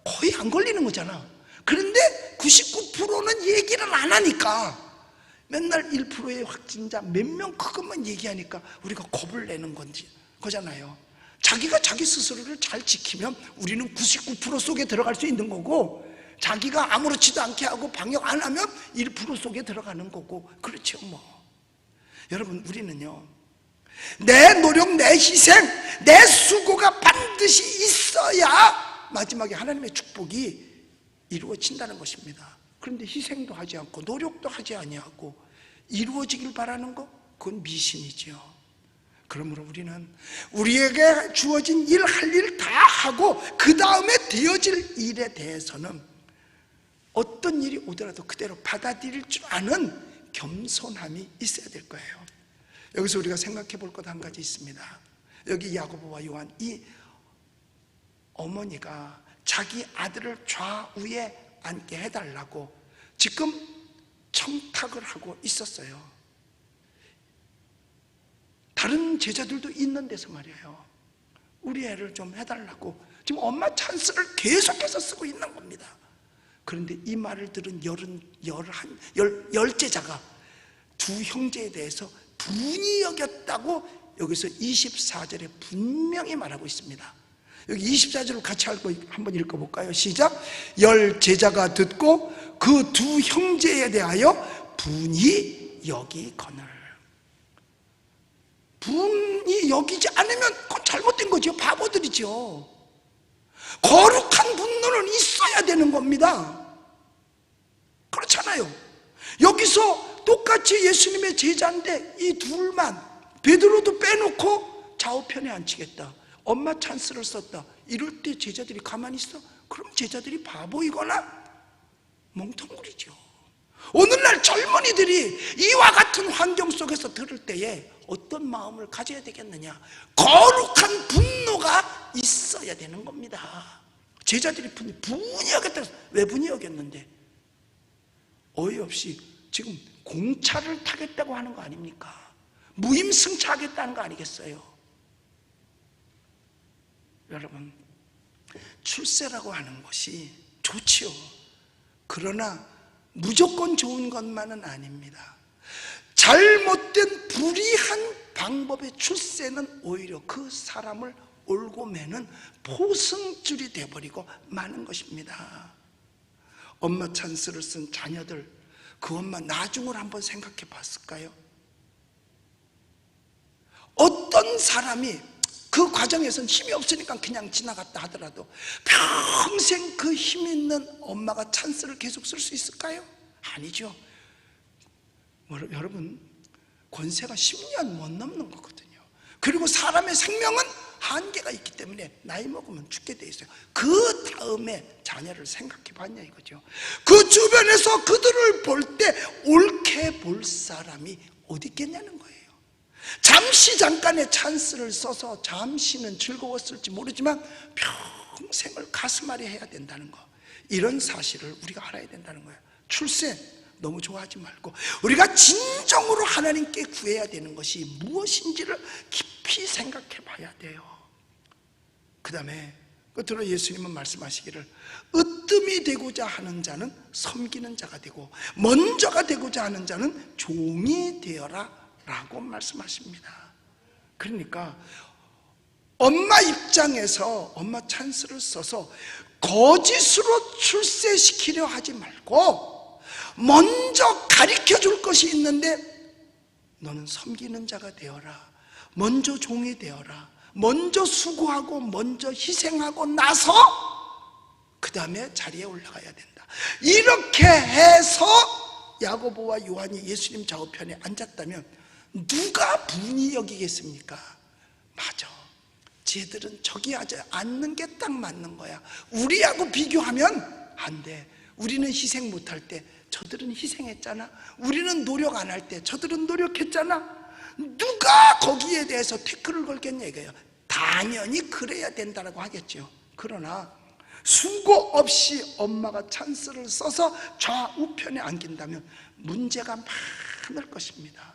거의 안 걸리는 거잖아. 그런데 99%는 얘기를 안 하니까 맨날 1%의 확진자 몇 명 그것만 얘기하니까 우리가 겁을 내는 거잖아요. 자기가 자기 스스로를 잘 지키면 우리는 99% 속에 들어갈 수 있는 거고, 자기가 아무렇지도 않게 하고 방역 안 하면 1% 속에 들어가는 거고, 그렇죠 뭐. 여러분, 우리는요, 내 노력, 내 희생, 내 수고가 반드시 있어야 마지막에 하나님의 축복이 이루어진다는 것입니다. 그런데 희생도 하지 않고 노력도 하지 아니하고 이루어지길 바라는 거, 그건 미신이지요. 그러므로 우리는 우리에게 주어진 일, 할 일 다 하고 그 다음에 되어질 일에 대해서는 어떤 일이 오더라도 그대로 받아들일 줄 아는 겸손함이 있어야 될 거예요. 여기서 우리가 생각해 볼 것 한 가지 있습니다. 여기 야고보와 요한, 이 어머니가 자기 아들을 좌우에 앉게 해달라고 지금 청탁을 하고 있었어요. 다른 제자들도 있는 데서 말이에요, 우리 애를 좀 해달라고 지금 엄마 찬스를 계속해서 쓰고 있는 겁니다. 그런데 이 말을 들은 열 제자가 두 형제에 대해서 분이 여겼다고 여기서 24절에 분명히 말하고 있습니다. 여기 24절을 같이 한번 읽어볼까요? 시작. 열 제자가 듣고 그 두 형제에 대하여 분이 여기거늘. 분이 여기지 않으면 그건 잘못된 거죠. 바보들이죠. 거룩한 분노는 있어야 되는 겁니다. 그렇잖아요. 여기서 똑같이 예수님의 제자인데 이 둘만, 베드로도 빼놓고 좌우편에 앉히겠다, 엄마 찬스를 썼다, 이럴 때 제자들이 가만히 있어? 그럼 제자들이 바보이거나 멍텅구리죠. 오늘날 젊은이들이 이와 같은 환경 속에서 들을 때에 어떤 마음을 가져야 되겠느냐? 거룩한 분노가 있어야 되는 겁니다. 제자들이 분이 여겼다. 왜 분이 여겼는데? 어이없이 지금 공차를 타겠다고 하는 거 아닙니까? 무임승차하겠다는 거 아니겠어요? 여러분, 출세라고 하는 것이 좋지요. 그러나 무조건 좋은 것만은 아닙니다. 잘못된 불의한 방법의 출세는 오히려 그 사람을 올고 매는 포승줄이 되어버리고 마는 것입니다. 엄마 찬스를 쓴 자녀들, 그 엄마 나중을 한번 생각해 봤을까요? 어떤 사람이 그 과정에서는 힘이 없으니까 그냥 지나갔다 하더라도 평생 그 힘 있는 엄마가 찬스를 계속 쓸 수 있을까요? 아니죠. 여러분, 권세가 10년 못 넘는 거거든요. 그리고 사람의 생명은 한계가 있기 때문에 나이 먹으면 죽게 돼 있어요. 그 다음에 자녀를 생각해 봤냐 이거죠. 그 주변에서 그들을 볼 때 옳게 볼 사람이 어디 있겠냐는 거예요. 잠시 잠깐의 찬스를 써서 잠시는 즐거웠을지 모르지만 평생을 가슴앓이 해야 된다는 거, 이런 사실을 우리가 알아야 된다는 거예요. 출세 너무 좋아하지 말고 우리가 진정으로 하나님께 구해야 되는 것이 무엇인지를 깊이 생각해 봐야 돼요. 그 다음에 끝으로 예수님은 말씀하시기를 으뜸이 되고자 하는 자는 섬기는 자가 되고 먼저가 되고자 하는 자는 종이 되어라 라고 말씀하십니다. 그러니까 엄마 입장에서 엄마 찬스를 써서 거짓으로 출세시키려 하지 말고 먼저 가르쳐 줄 것이 있는데 너는 섬기는 자가 되어라, 먼저 종이 되어라, 먼저 수고하고 먼저 희생하고 나서 그 다음에 자리에 올라가야 된다. 이렇게 해서 야고보와 요한이 예수님 좌우편에 앉았다면 누가 분이 여기겠습니까? 맞아, 쟤들은 저기 앉는 게 딱 맞는 거야. 우리하고 비교하면 안 돼. 우리는 희생 못할 때 저들은 희생했잖아. 우리는 노력 안 할 때 저들은 노력했잖아. 누가 거기에 대해서 태클을 걸겠냐 이거예요. 당연히 그래야 된다고 하겠죠. 그러나 수고 없이 엄마가 찬스를 써서 좌우편에 안긴다면 문제가 많을 것입니다.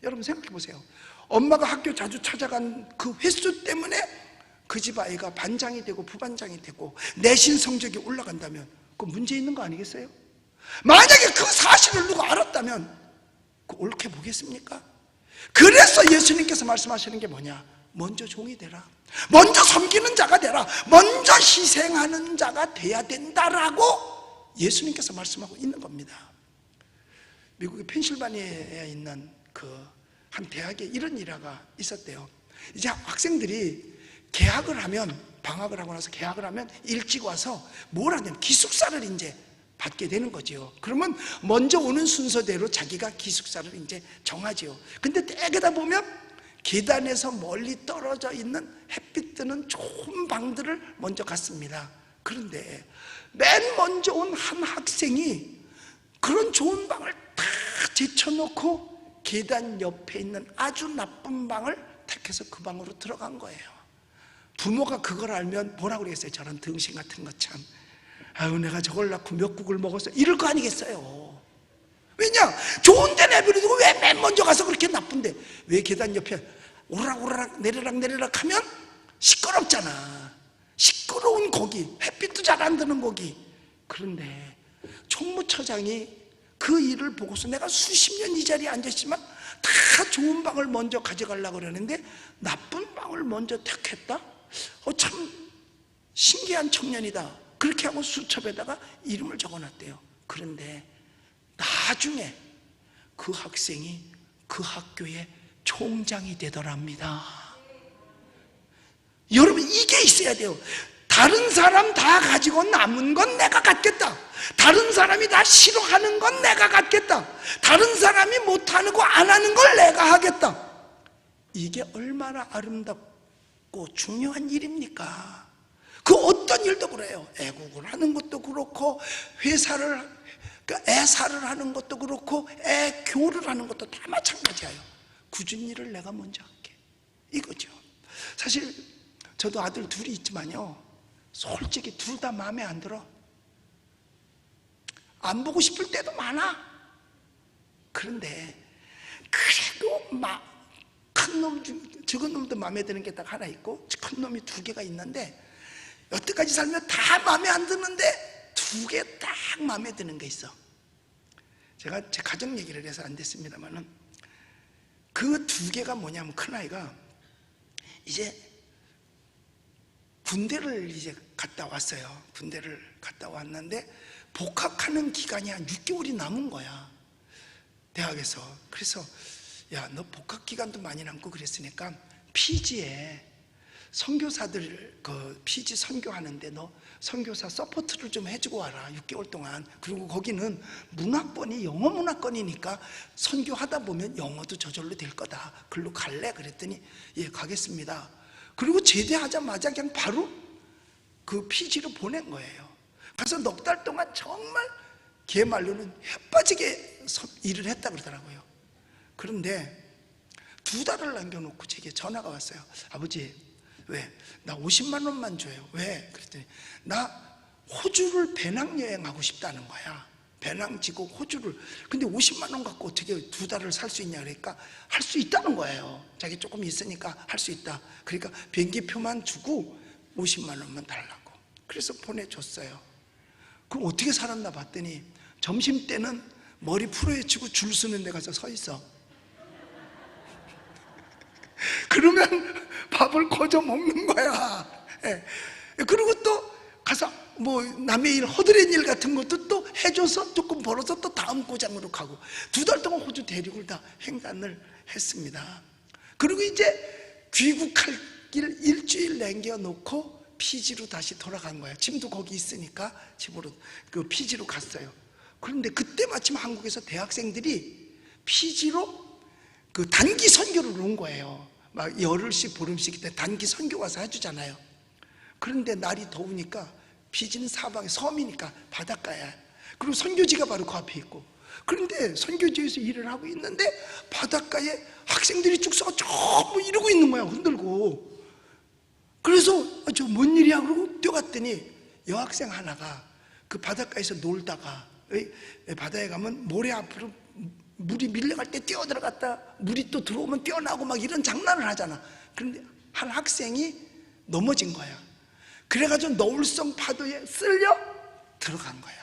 여러분 생각해 보세요. 엄마가 학교 자주 찾아간 그 횟수 때문에 그 집 아이가 반장이 되고 부반장이 되고 내신 성적이 올라간다면 그 문제 있는 거 아니겠어요? 만약에 그 사실을 누가 알았다면 그 옳게 보겠습니까? 그래서 예수님께서 말씀하시는 게 뭐냐? 먼저 종이 되라, 먼저 섬기는 자가 되라, 먼저 희생하는 자가 돼야 된다라고 예수님께서 말씀하고 있는 겁니다. 미국의 펜실바니아에 있는 그 한 대학에 이런 일화가 있었대요. 이제 학생들이 개학을 하면, 방학을 하고 나서 개학을 하면 일찍 와서 뭘 하냐면 기숙사를 이제 받게 되는 거죠. 그러면 먼저 오는 순서대로 자기가 기숙사를 이제 정하죠. 근데 때게다 보면 계단에서 멀리 떨어져 있는 햇빛 뜨는 좋은 방들을 먼저 갔습니다. 그런데 맨 먼저 온 한 학생이 그런 좋은 방을 다 제쳐놓고 계단 옆에 있는 아주 나쁜 방을 택해서 그 방으로 들어간 거예요. 부모가 그걸 알면 뭐라고 그랬어요? 저런 등신 같은 거 참, 아유 내가 저걸 낳고 몇 국을 먹었어, 이럴 거 아니겠어요? 왜냐? 좋은 데 내버려두고 왜 맨 먼저 가서 그렇게 나쁜데 왜 계단 옆에 오르락오르락 내리락 하면 시끄럽잖아. 시끄러운 고기, 햇빛도 잘 안 드는 고기. 그런데 총무처장이 그 일을 보고서 내가 수십 년 이 자리에 앉았지만 다 좋은 방을 먼저 가져가려고 그러는데 나쁜 방을 먼저 택했다? 참 신기한 청년이다. 그렇게 하고 수첩에다가 이름을 적어놨대요. 그런데 나중에 그 학생이 그 학교의 총장이 되더랍니다. 여러분, 이게 있어야 돼요. 다른 사람 다 가지고 남은 건 내가 갖겠다. 다른 사람이 다 싫어하는 건 내가 갖겠다. 다른 사람이 못하는 거 안 하는 걸 내가 하겠다. 이게 얼마나 아름답고 중요한 일입니까? 그 어떤 일도 그래요. 애국을 하는 것도 그렇고, 회사를, 애사를 하는 것도 그렇고, 애교를 하는 것도 다 마찬가지예요. 굳은 일을 내가 먼저 할게, 이거죠. 사실 저도 아들 둘이 있지만요, 솔직히 둘 다 마음에 안 들어. 안 보고 싶을 때도 많아. 그런데 그래도 큰 놈 중 적은 놈도 마음에 드는 게 딱 하나 있고 큰 놈이 두 개가 있는데, 여태까지 살면 다 마음에 안 드는데 두 개 딱 마음에 드는 게 있어. 제가 제 가정 얘기를 해서 안 됐습니다만은, 그 두 개가 뭐냐면, 큰아이가 이제 군대를 이제 갔다 왔어요. 군대를 갔다 왔는데 복학하는 기간이 한 6개월이 남은 거야, 대학에서. 그래서 야, 너 복학 기간도 많이 남고 그랬으니까 피지에 선교사들 그 피지 선교하는데 너 선교사 서포트를 좀 해주고 와라, 6개월 동안. 그리고 거기는 문화권이 영어 문화권이니까 선교하다 보면 영어도 저절로 될 거다. 글로 갈래? 그랬더니 예, 가겠습니다. 그리고 제대하자마자 그냥 바로 그 피지로 보낸 거예요. 가서 넉 달 동안 정말 걔 말로는 햇빠지게 일을 했다 그러더라고요. 그런데 2달을 남겨놓고 제게 전화가 왔어요. 아버지, 왜? 나 50만 원만 줘요. 왜? 그랬더니 나 호주를 배낭여행하고 싶다는 거야. 배낭 지고 호주를. 근데 50만 원 갖고 어떻게 2달을 살 수 있냐 그러니까 할 수 있다는 거예요. 자기 조금 있으니까 할 수 있다. 그러니까 비행기표만 주고 50만 원만 달라고. 그래서 보내줬어요. 그럼 어떻게 살았나 봤더니 점심때는 머리 풀어헤치고 줄 서는 데 가서 서 있어. 그러면 밥을 거저 먹는 거야. 예. 그리고 또 가서 뭐 남의 일, 허드렛 일 같은 것도 또 해줘서 조금 벌어서 또 다음 고장으로 가고, 2달 동안 호주 대륙을 다 횡단을 했습니다. 그리고 이제 귀국할 길 일주일 남겨놓고 피지로 다시 돌아간 거야. 짐도 거기 있으니까 집으로 그 피지로 갔어요. 그런데 그때 마침 한국에서 대학생들이 피지로 그 단기 선교를 온 거예요. 막 열흘씩 보름씩 때 단기 선교 와서 해주잖아요. 그런데 날이 더우니까 피지는 사방에 섬이니까 바닷가야. 그리고 선교지가 바로 그 앞에 있고, 그런데 선교지에서 일을 하고 있는데 바닷가에 학생들이 쭉 서서 전부 이러고 있는 거야, 흔들고. 그래서 저 뭔 일이야 그러고 뛰어갔더니 여학생 하나가 그 바닷가에서 놀다가, 바다에 가면 모래 앞으로 물이 밀려갈 때 뛰어 들어갔다 물이 또 들어오면 뛰어나고 막 이런 장난을 하잖아. 그런데 한 학생이 넘어진 거야. 그래가지고 너울성 파도에 쓸려 들어간 거야.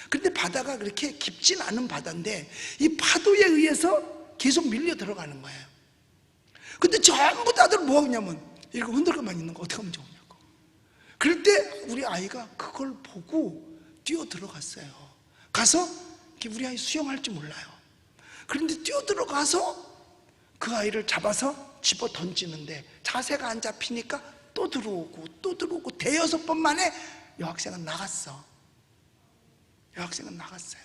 근데 바다가 그렇게 깊진 않은 바다인데 이 파도에 의해서 계속 밀려 들어가는 거예요. 근데 전부 다들 뭐 하냐면 이렇게 흔들고만 있는 거 어떻게 하면 좋으냐고. 그럴 때 우리 아이가 그걸 보고 뛰어 들어갔어요. 가서 우리 아이 수영할 줄 몰라요. 그런데 뛰어 들어가서 그 아이를 잡아서 집어 던지는데 자세가 안 잡히니까 또 들어오고 또 들어오고 대여섯 번 만에 여학생은 나갔어. 여학생은 나갔어요.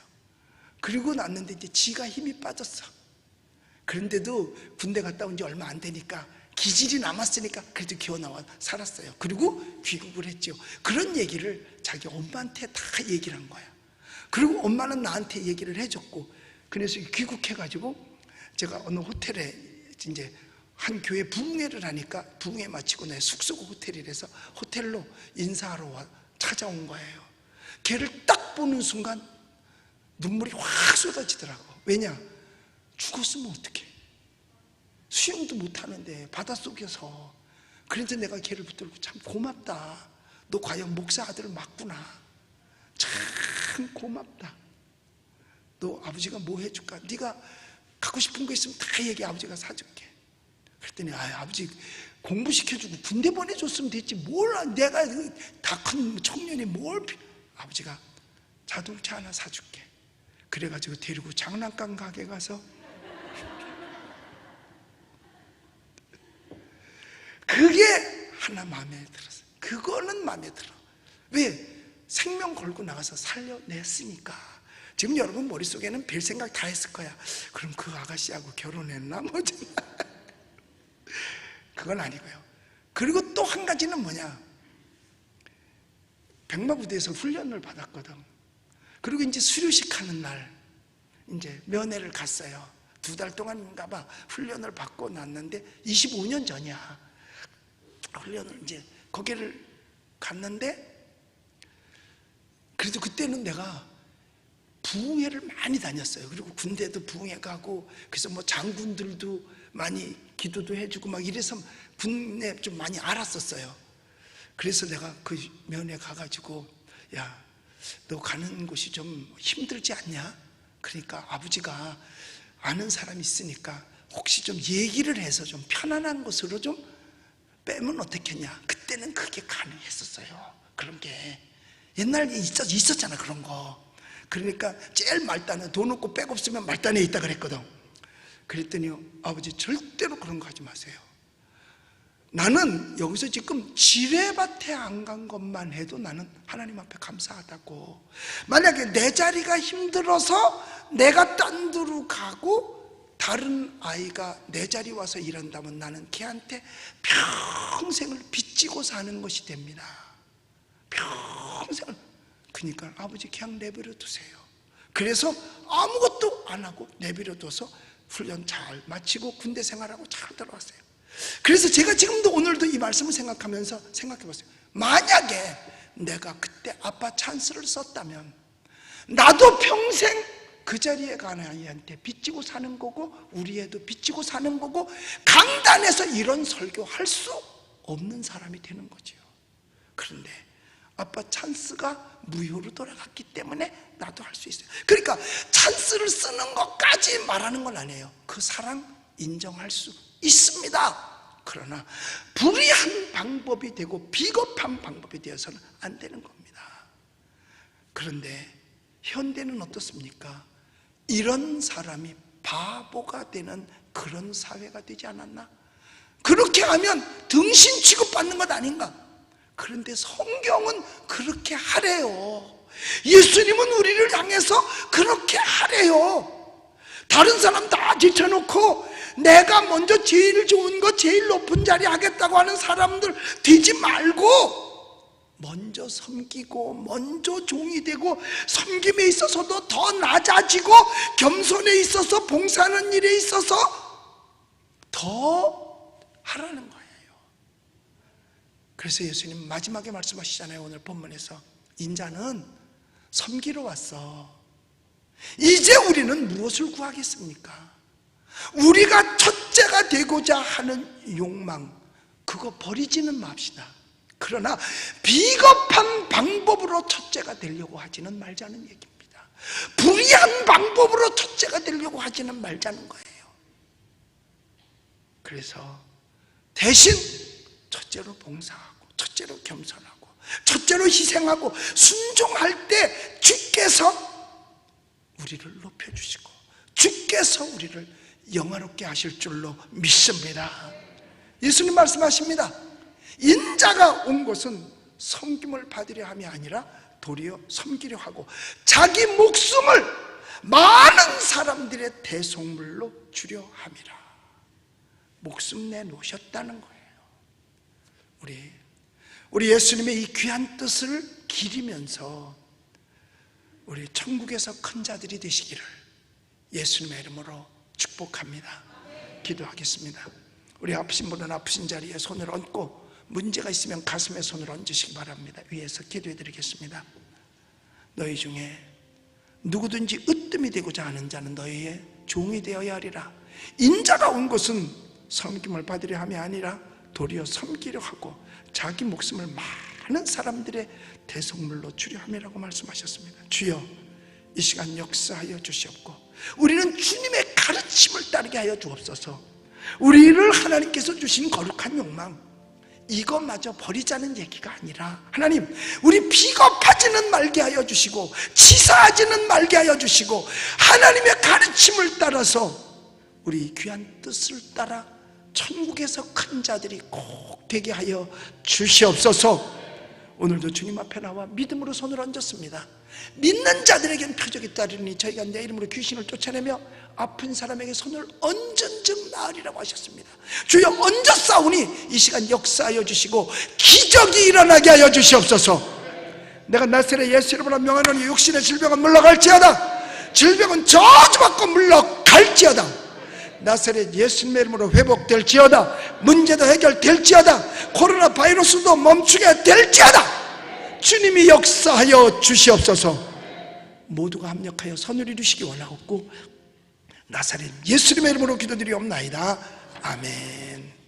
그리고 났는데 이제 지가 힘이 빠졌어. 그런데도 군대 갔다 온 지 얼마 안 되니까 기질이 남았으니까 그래도 기어 나와 살았어요. 그리고 귀국을 했죠. 그런 얘기를 자기 엄마한테 다 얘기를 한 거야. 그리고 엄마는 나한테 얘기를 해줬고, 그래서 귀국해가지고 제가 어느 호텔에 이제 한 교회 부흥회를 하니까 부흥회 마치고 내 숙소가 호텔이라서 호텔로 인사하러 찾아온 거예요. 걔를 딱 보는 순간 눈물이 확 쏟아지더라고. 왜냐? 죽었으면 어떡해. 수영도 못하는데 바닷속에서. 그래서 내가 걔를 붙들고 참 고맙다. 너 과연 목사 아들을 맞구나. 참 고맙다. 너 아버지가 뭐 해줄까? 네가 갖고 싶은 거 있으면 다 얘기해. 아버지가 사줄게. 그랬더니 아버지 공부시켜주고 군대 보내줬으면 됐지 뭘 내가 다 큰 청년이 뭘. 아버지가 자동차 하나 사줄게. 그래가지고 데리고 장난감 가게 가서 그게 하나 마음에 들었어요. 그거는 마음에 들어. 왜? 생명 걸고 나가서 살려냈으니까. 지금 여러분 머릿속에는 별 생각 다 했을 거야. 그럼 그 아가씨하고 결혼했나 뭐지? 그건 아니고요. 그리고 또 한 가지는 뭐냐, 백마부대에서 훈련을 받았거든. 그리고 이제 수료식 하는 날 이제 면회를 갔어요. 2달 동안인가 봐 훈련을 받고 났는데 25년 전이야. 훈련을 이제 거기를 갔는데, 그래도 그때는 내가 부흥회를 많이 다녔어요. 그리고 군대도 부흥회 가고, 그래서 뭐 장군들도 많이 기도도 해주고 막 이래서 군내 좀 많이 알았었어요. 그래서 내가 그 면회 가가지고, 야, 너 가는 곳이 좀 힘들지 않냐? 그러니까 아버지가 아는 사람이 있으니까 혹시 좀 얘기를 해서 좀 편안한 곳으로 좀 빼면 어떻겠냐. 그때는 그게 가능했었어요. 그런 게 옛날에 있었잖아 그런 거. 그러니까 제일 말단은 돈 없고 백 없으면 말단에 있다 그랬거든. 그랬더니 아버지 절대로 그런 거 하지 마세요. 나는 여기서 지금 지뢰밭에 안 간 것만 해도 나는 하나님 앞에 감사하다고. 만약에 내 자리가 힘들어서 내가 딴 데로 가고 다른 아이가 내 자리 와서 일한다면 나는 걔한테 평생을 빚지고 사는 것이 됩니다. 평생을. 그러니까 아버지 그냥 내버려 두세요. 그래서 아무것도 안 하고 내버려 둬서 훈련 잘 마치고 군대 생활하고 잘 들어왔어요. 그래서 제가 지금도 오늘도 이 말씀을 생각하면서 생각해 봤어요. 만약에 내가 그때 아빠 찬스를 썼다면 나도 평생 그 자리에 가는 아이한테 빚지고 사는 거고 우리 애도 빚지고 사는 거고 강단에서 이런 설교할 수 없는 사람이 되는 거죠. 그런데 아빠 찬스가 무효로 돌아갔기 때문에 나도 할 수 있어요. 그러니까 찬스를 쓰는 것까지 말하는 건 아니에요. 그 사랑 인정할 수 있습니다. 그러나 불의한 방법이 되고 비겁한 방법이 되어서는 안 되는 겁니다. 그런데 현대는 어떻습니까? 이런 사람이 바보가 되는 그런 사회가 되지 않았나? 그렇게 하면 등신 취급받는 것 아닌가? 그런데 성경은 그렇게 하래요. 예수님은 우리를 향해서 그렇게 하래요. 다른 사람 다 제쳐놓고 내가 먼저 제일 좋은 거 제일 높은 자리 하겠다고 하는 사람들 되지 말고 먼저 섬기고 먼저 종이 되고 섬김에 있어서도 더 낮아지고 겸손에 있어서 봉사하는 일에 있어서 더 하라는 거예요. 그래서 예수님 마지막에 말씀하시잖아요. 오늘 본문에서 인자는 섬기러 왔어. 이제 우리는 무엇을 구하겠습니까? 우리가 첫째가 되고자 하는 욕망 그거 버리지는 맙시다. 그러나 비겁한 방법으로 첫째가 되려고 하지는 말자는 얘기입니다. 불의한 방법으로 첫째가 되려고 하지는 말자는 거예요. 그래서 대신 첫째로 봉사하고 첫째로 겸손하고 첫째로 희생하고 순종할 때 주께서 우리를 높여주시고 주께서 우리를 영화롭게 하실 줄로 믿습니다. 예수님 말씀하십니다. 인자가 온 것은 섬김을 받으려 함이 아니라 도리어 섬기려 하고 자기 목숨을 많은 사람들의 대속물로 주려 함이라. 목숨 내놓으셨다는 거예요. 우리 예수님의 이 귀한 뜻을 기리면서 우리 천국에서 큰 자들이 되시기를 예수님의 이름으로 축복합니다. 기도하겠습니다. 우리 아프신 분은 아프신 자리에 손을 얹고 문제가 있으면 가슴에 손을 얹으시기 바랍니다. 위에서 기도해 드리겠습니다. 너희 중에 누구든지 으뜸이 되고자 하는 자는 너희의 종이 되어야 하리라. 인자가 온 것은 섬김을 받으려 함이 아니라 도리어 섬기려 하고 자기 목숨을 많은 사람들의 대속물로 주려 함이라고 말씀하셨습니다. 주여, 이 시간 역사하여 주시옵고 우리는 주님의 가르침을 따르게 하여 주옵소서. 우리를 하나님께서 주신 거룩한 욕망, 이것마저 버리자는 얘기가 아니라, 하나님, 우리 비겁하지는 말게 하여 주시고 치사하지는 말게 하여 주시고 하나님의 가르침을 따라서 우리 귀한 뜻을 따라 천국에서 큰 자들이 꼭 되게 하여 주시옵소서. 오늘도 주님 앞에 나와 믿음으로 손을 얹었습니다. 믿는 자들에겐 표적이 따르니 저희가 내 이름으로 귀신을 쫓아내며 아픈 사람에게 손을 얹은 즉 나으리라고 하셨습니다. 주여, 얹었사오니 이 시간 역사하여 주시고 기적이 일어나게 하여 주시옵소서. 내가 나사렛 예수 이름으로 명하노니 육신의 질병은 물러갈지어다. 질병은 저주받고 물러갈지어다. 나사렛 예수님의 이름으로 회복될지어다. 문제도 해결될지어다. 코로나 바이러스도 멈추게 될지어다. 주님이 역사하여 주시옵소서. 모두가 합력하여 선을 이루시기 원하옵고 나사렛 예수님의 이름으로 기도드리옵나이다. 아멘.